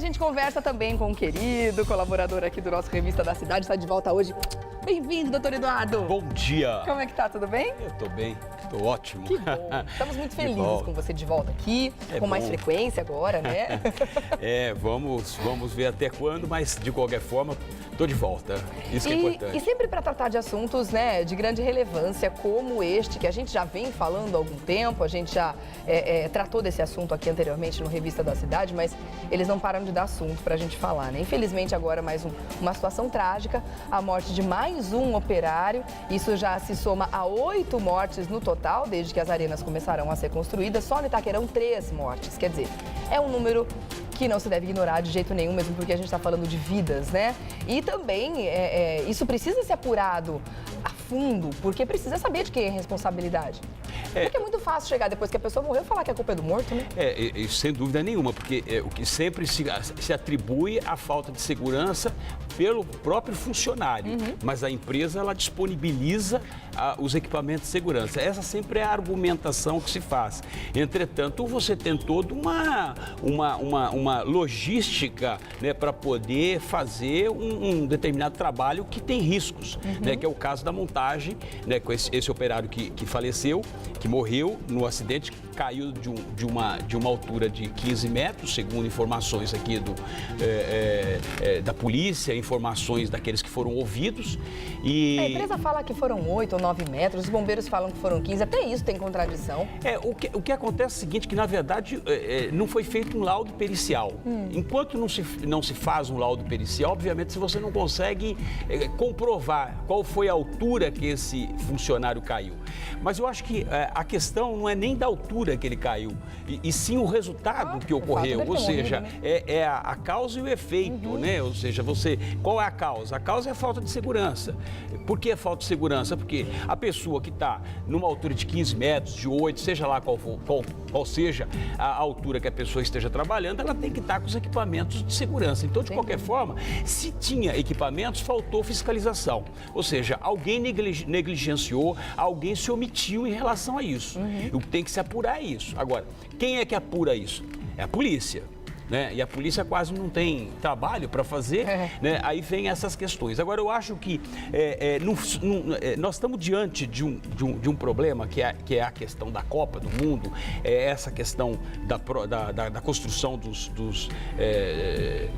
gente conversa também com um querido colaborador aqui do nosso Revista da Cidade, está de volta hoje. Bem-vindo, doutor Eduardo. Bom dia. Como é que tá? Tudo bem? Eu tô bem, tô ótimo. Que bom. Estamos muito felizes com você de volta aqui, com mais frequência agora, né? Vamos ver até quando, mas de qualquer forma, tô de volta. Isso que é importante. E sempre para tratar de assuntos, né, de grande relevância, como este, que a gente já vem falando há algum tempo, a gente já tratou desse assunto aqui anteriormente no Revista da Cidade, mas eles não param de dar assunto para a gente falar, né? Infelizmente agora uma situação trágica, a morte de mais um operário, isso já se soma a 8 mortes no total, desde que as arenas começaram a ser construídas, só no Itaquerão 3 mortes, quer dizer, é um número que não se deve ignorar de jeito nenhum, mesmo porque a gente está falando de vidas, né? E também isso precisa ser apurado a fundo, porque precisa saber de quem é a responsabilidade. Porque é muito fácil chegar depois que a pessoa morreu e falar que a culpa é do morto, né? Sem dúvida nenhuma, porque o que sempre se atribui a falta de segurança pelo próprio funcionário, mas a empresa ela disponibiliza os equipamentos de segurança. Essa sempre é a argumentação que se faz. Entretanto, você tem toda uma logística, né, para poder fazer um determinado trabalho que tem riscos, né, que é o caso da montagem, né, com esse operário que faleceu, que morreu no acidente, caiu de uma altura de 15 metros, segundo informações aqui da polícia, informações daqueles que foram ouvidos. E a empresa fala que foram 8 ou 9 metros, os bombeiros falam que foram 15, até isso tem contradição. O que acontece é o seguinte, que na verdade não foi feito um laudo pericial. Enquanto não se faz um laudo pericial, obviamente se você não consegue comprovar qual foi a altura que esse funcionário caiu. Mas eu acho que a questão não é nem da altura que ele caiu, e sim o resultado que ocorreu, ou seja, a causa e o efeito, né? Ou seja, qual é a causa? A causa é a falta de segurança. Por que a falta de segurança? Porque a pessoa que está numa altura de 15 metros, de 8, seja lá qual seja a altura que a pessoa esteja trabalhando, ela tem que estar com os equipamentos de segurança. Então, de qualquer forma, se tinha equipamentos, faltou fiscalização. Ou seja, alguém negligenciou, alguém se omitiu em relação a isso. O que tem que se apurar é isso. Agora, quem é que apura isso? É a polícia. Né? E a polícia quase não tem trabalho para fazer, né? Aí vem essas questões. Agora, eu acho que nós estamos diante de um problema que é a questão da Copa do Mundo, essa questão da construção dos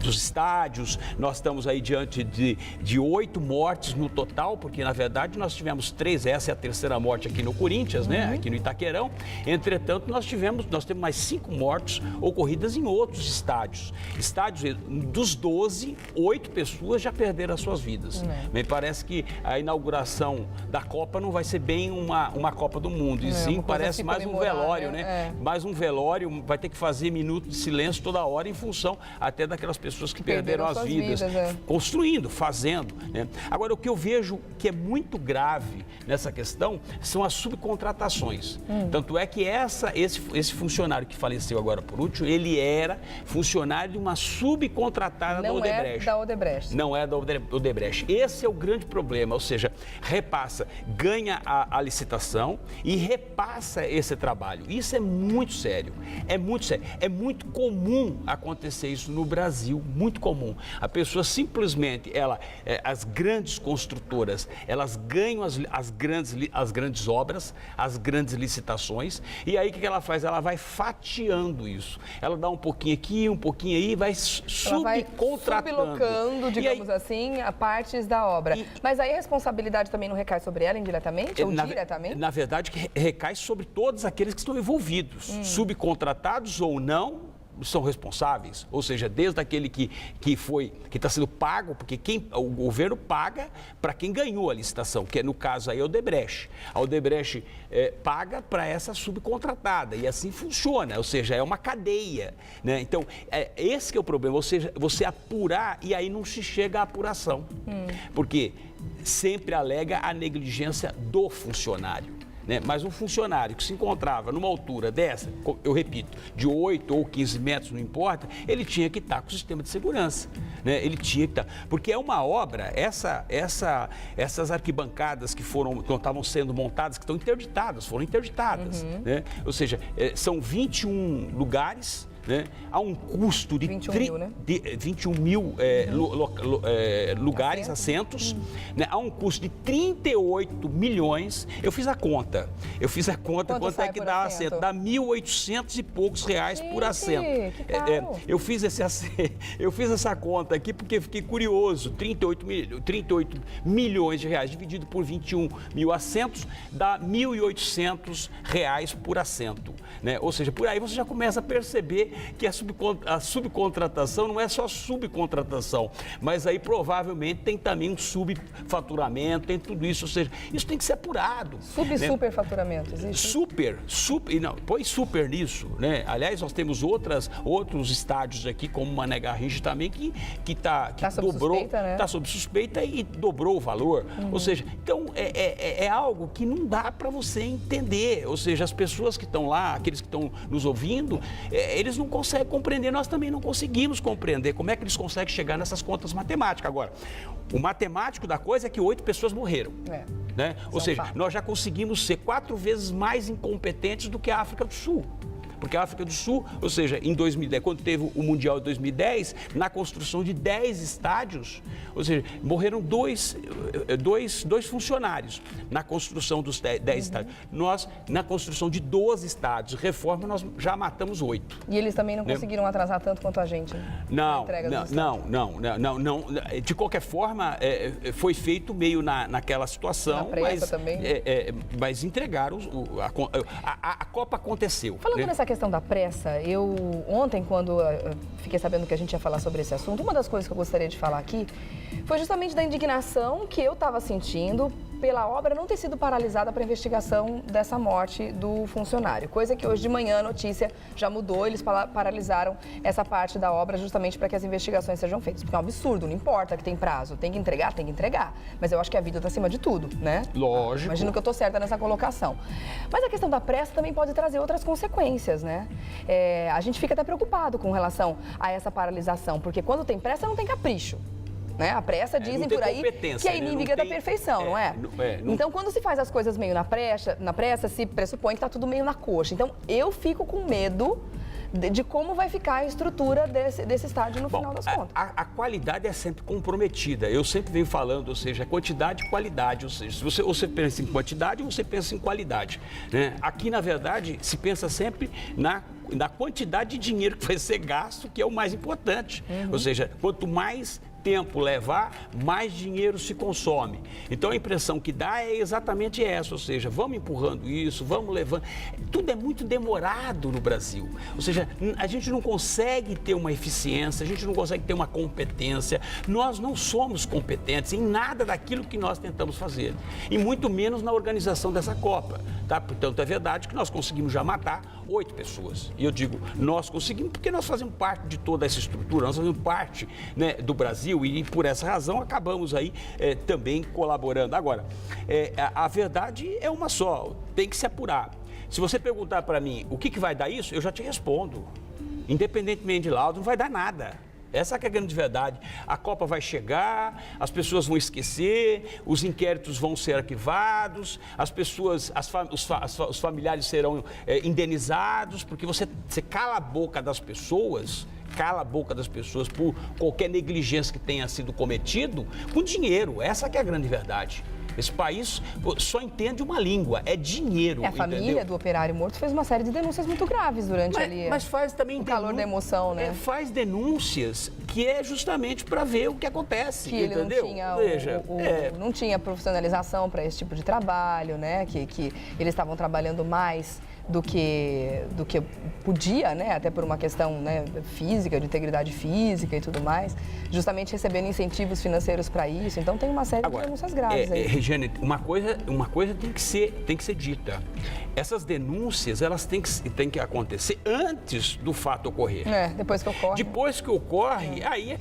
estádios. Nós estamos aí diante de 8 mortes no total, porque na verdade nós tivemos 3, essa é a terceira morte aqui no Corinthians, né? Aqui no Itaquerão. Entretanto, nós temos mais 5 mortes ocorridas em outros estádios. Estádios, dos 12, 8 pessoas já perderam as suas vidas. Me parece que a inauguração da Copa não vai ser bem uma Copa do Mundo, e sim parece mais um velório, né? Mais um velório, vai ter que fazer minuto de silêncio toda hora em função até daquelas pessoas que perderam as vidas. Construindo, fazendo, né? Agora, o que eu vejo que é muito grave nessa questão são as subcontratações. Tanto é que esse funcionário que faleceu agora por último, ele era funcionário de uma subcontratada da Odebrecht. Não é da Odebrecht. Não é da Odebrecht. Esse é o grande problema, ou seja, ganha a licitação e repassa esse trabalho. Isso é muito sério, é muito sério. É muito comum acontecer isso no Brasil, muito comum. A pessoa simplesmente, as grandes construtoras, elas ganham as grandes obras, as grandes licitações, e aí o que ela faz? Ela vai fatiando isso. Ela dá um pouquinho aqui, um pouquinho aí, vai subcontratando. Sublocando, digamos assim, a partes da obra. Mas aí a responsabilidade também não recai sobre ela indiretamente ou diretamente? Na verdade, recai sobre todos aqueles que estão envolvidos, subcontratados ou não, são responsáveis, ou seja, desde aquele que está sendo pago, porque o governo paga para quem ganhou a licitação, que é no caso aí a Odebrecht. A Odebrecht paga para essa subcontratada e assim funciona, ou seja, é uma cadeia, né? Então, esse que é o problema, ou seja, você apurar e aí não se chega à apuração, porque sempre alega a negligência do funcionário. Né? Mas um funcionário que se encontrava numa altura dessa, eu repito, de 8 ou 15 metros, não importa, ele tinha que estar com o sistema de segurança. Né? Ele tinha que estar. Porque é uma obra, essas arquibancadas que estavam sendo montadas, que estão interditadas, foram interditadas. Né? Ou seja, são 21 lugares, né, a um custo de 21 mil, né? 21 mil lugares, assentos, né, a um custo de 38 milhões. Eu fiz a conta. Quanto é que dá assento? Dá 1.800 e poucos reais por assento. Eu fiz essa conta aqui porque fiquei curioso. 38 milhões de reais dividido por 21 mil assentos dá 1.800 reais por assento, né? Ou seja, por aí você já começa a perceber que a subcontratação não é só subcontratação, mas aí provavelmente tem também um subfaturamento, tem tudo isso, ou seja, isso tem que ser apurado. Superfaturamento, existe? Super, não, põe super nisso, né? Aliás, nós temos outros estádios aqui, como Mané Garrincha também, que dobrou, está sob suspeita e dobrou o valor. Ou seja, então é algo que não dá para você entender. Ou seja, as pessoas que estão lá, aqueles que estão nos ouvindo, eles não conseguem compreender, nós também não conseguimos compreender como é que eles conseguem chegar nessas contas matemáticas. Agora, o matemático da coisa é que 8 pessoas morreram. Né? Ou seja, nós já conseguimos ser 4 vezes mais incompetentes do que a África do Sul. Porque a África do Sul, ou seja, em 2010, quando teve o Mundial de 2010, na construção de 10 estádios, ou seja, morreram dois funcionários na construção dos 10 estádios. Nós, na construção de 12 estádios, reforma, nós já matamos 8. E eles também não conseguiram atrasar tanto quanto a gente, né? Não. De qualquer forma, foi feito meio naquela situação. Na pressa também. Mas entregaram, a Copa aconteceu. Falando nessa questão da pressa, ontem, quando fiquei sabendo que a gente ia falar sobre esse assunto, uma das coisas que eu gostaria de falar aqui foi justamente da indignação que eu estava sentindo pela obra não ter sido paralisada para a investigação dessa morte do funcionário. Coisa que hoje de manhã a notícia já mudou, eles paralisaram essa parte da obra justamente para que as investigações sejam feitas. Porque é um absurdo, não importa que tem prazo, tem que entregar. Mas eu acho que a vida está acima de tudo, né? Lógico. Imagino que eu estou certa nessa colocação. Mas a questão da pressa também pode trazer outras consequências, né? A gente fica até preocupado com relação a essa paralisação, porque quando tem pressa não tem capricho. Né? A pressa, dizem por aí, que é inimiga da perfeição, não é? Então, quando se faz as coisas meio na pressa, se pressupõe que está tudo meio na coxa. Então, eu fico com medo de como vai ficar a estrutura desse estádio no final das contas. A qualidade é sempre comprometida. Eu sempre venho falando, ou seja, quantidade e qualidade. Ou seja, se você pensa em quantidade, você pensa em qualidade. Né? Aqui, na verdade, se pensa sempre na quantidade de dinheiro que vai ser gasto, que é o mais importante. Ou seja, quanto mais tempo levar, mais dinheiro se consome. Então a impressão que dá é exatamente essa, ou seja, vamos empurrando isso, vamos levando. Tudo é muito demorado no Brasil. Ou seja, a gente não consegue ter uma eficiência, a gente não consegue ter uma competência. Nós não somos competentes em nada daquilo que nós tentamos fazer. E muito menos na organização dessa Copa. Tá? Portanto, é verdade que nós conseguimos já matar 8 pessoas. E eu digo, nós conseguimos porque nós fazemos parte de toda essa estrutura, nós fazemos parte, né, do Brasil e por essa razão acabamos aí também colaborando. Agora, a verdade é uma só, tem que se apurar. Se você perguntar para mim o que vai dar isso, eu já te respondo. Independentemente de laudo, não vai dar nada. Essa que é a grande verdade. A Copa vai chegar, as pessoas vão esquecer, os inquéritos vão ser arquivados, as pessoas, os familiares serão indenizados, porque você cala a boca das pessoas por qualquer negligência que tenha sido cometido com dinheiro. Essa que é a grande verdade. Esse país só entende uma língua, é dinheiro. A família do operário morto fez uma série de denúncias muito graves durante mas faz também o calor da emoção, né? Faz denúncias que é justamente para ver o que acontece, que entendeu? Ele não tinha profissionalização para esse tipo de trabalho, né? Que eles estavam trabalhando mais do que podia, né? Até por uma questão, né, física, de integridade física e tudo mais, justamente recebendo incentivos financeiros para isso. Então tem uma série de denúncias graves aí. Regiane, uma coisa tem que ser dita. Essas denúncias, elas têm que acontecer antes do fato ocorrer. Depois que ocorre. Depois que ocorre, aí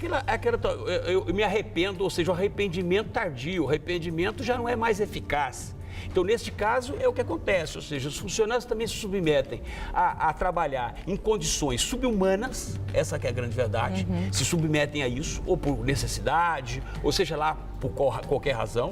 eu me arrependo, ou seja, o arrependimento tardio, o arrependimento já não é mais eficaz. Então, neste caso, é o que acontece, ou seja, os funcionários também se submetem a trabalhar em condições subhumanas, essa que é a grande verdade, se submetem a isso, ou por necessidade, ou seja lá, por qualquer razão.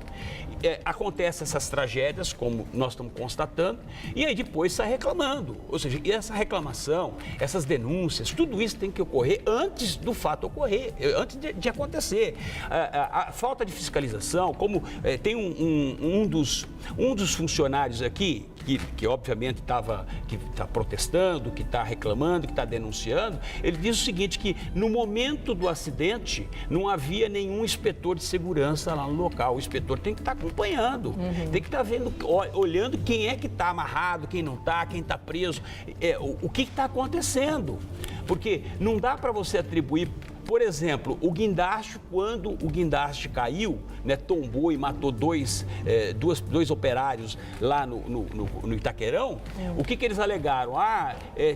Acontecem essas tragédias, como nós estamos constatando, e aí depois sai reclamando. Ou seja, e essa reclamação, essas denúncias, tudo isso tem que ocorrer antes do fato ocorrer, antes de acontecer. A falta de fiscalização, como tem um dos funcionários aqui, que obviamente está protestando, que está reclamando, que está denunciando, ele diz o seguinte, que no momento do acidente não havia nenhum inspetor de segurança lá no local. O inspetor tem que estar acompanhando, tem que estar vendo, olhando quem é que está amarrado, quem não está, quem está preso, o que está acontecendo. Porque não dá para você atribuir, por exemplo, o guindaste, quando o guindaste caiu, né, tombou e matou dois operários lá no Itaquerão, o que eles alegaram?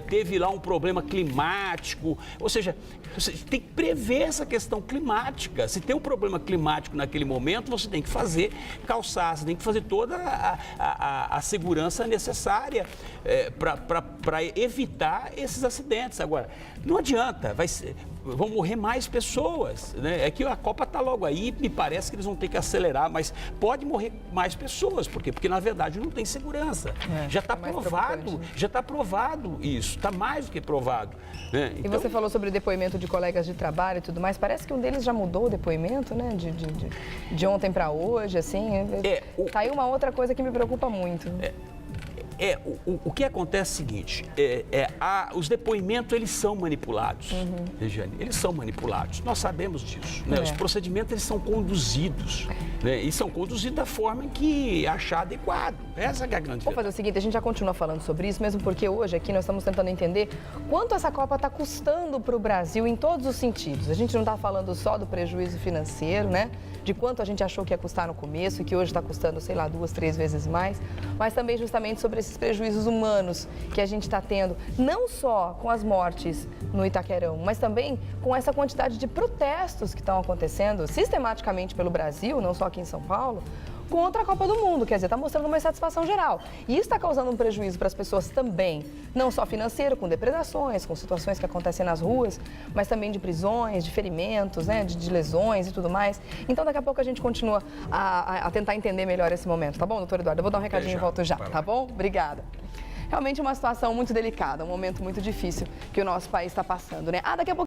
Teve lá um problema climático, ou seja, você tem que prever essa questão climática. Se tem um problema climático naquele momento, você tem que fazer calçar, você tem que fazer toda a segurança necessária para evitar esses acidentes. Agora, não adianta, vão morrer mais pessoas, né? É que a Copa está logo aí, me parece que eles vão ter que acelerar, mas pode morrer mais pessoas. Por quê? Porque, na verdade, não tem segurança. Já está provado, isso, está mais do que provado. Né? Então... E você falou sobre o depoimento de colegas de trabalho e tudo mais, parece que um deles já mudou o depoimento, né? De ontem para hoje, assim. Tá aí uma outra coisa que me preocupa muito. O que acontece é o seguinte, os depoimentos, eles são manipulados, Regiane, eles são manipulados, nós sabemos disso, né? Os procedimentos, eles são conduzidos, né? E são conduzidos da forma em que achar adequado, essa que é a grande verdade. Vou fazer o seguinte, a gente já continua falando sobre isso, mesmo porque hoje aqui nós estamos tentando entender quanto essa Copa está custando para o Brasil em todos os sentidos. A gente não está falando só do prejuízo financeiro, né? De quanto a gente achou que ia custar no começo e que hoje está custando, sei lá, 2, 3 vezes mais, mas também justamente sobre esses prejuízos humanos que a gente está tendo, não só com as mortes no Itaquerão, mas também com essa quantidade de protestos que estão acontecendo sistematicamente pelo Brasil, não só aqui em São Paulo, contra a Copa do Mundo, quer dizer, está mostrando uma insatisfação geral. E isso está causando um prejuízo para as pessoas também, não só financeiro, com depredações, com situações que acontecem nas ruas, mas também de prisões, de ferimentos, né, de lesões e tudo mais. Então, daqui a pouco a gente continua a tentar entender melhor esse momento, tá bom, doutor Eduardo? Eu vou dar um recadinho e volto já, tá bom? Obrigada. Realmente uma situação muito delicada, um momento muito difícil que o nosso país está passando, né? Daqui a pouco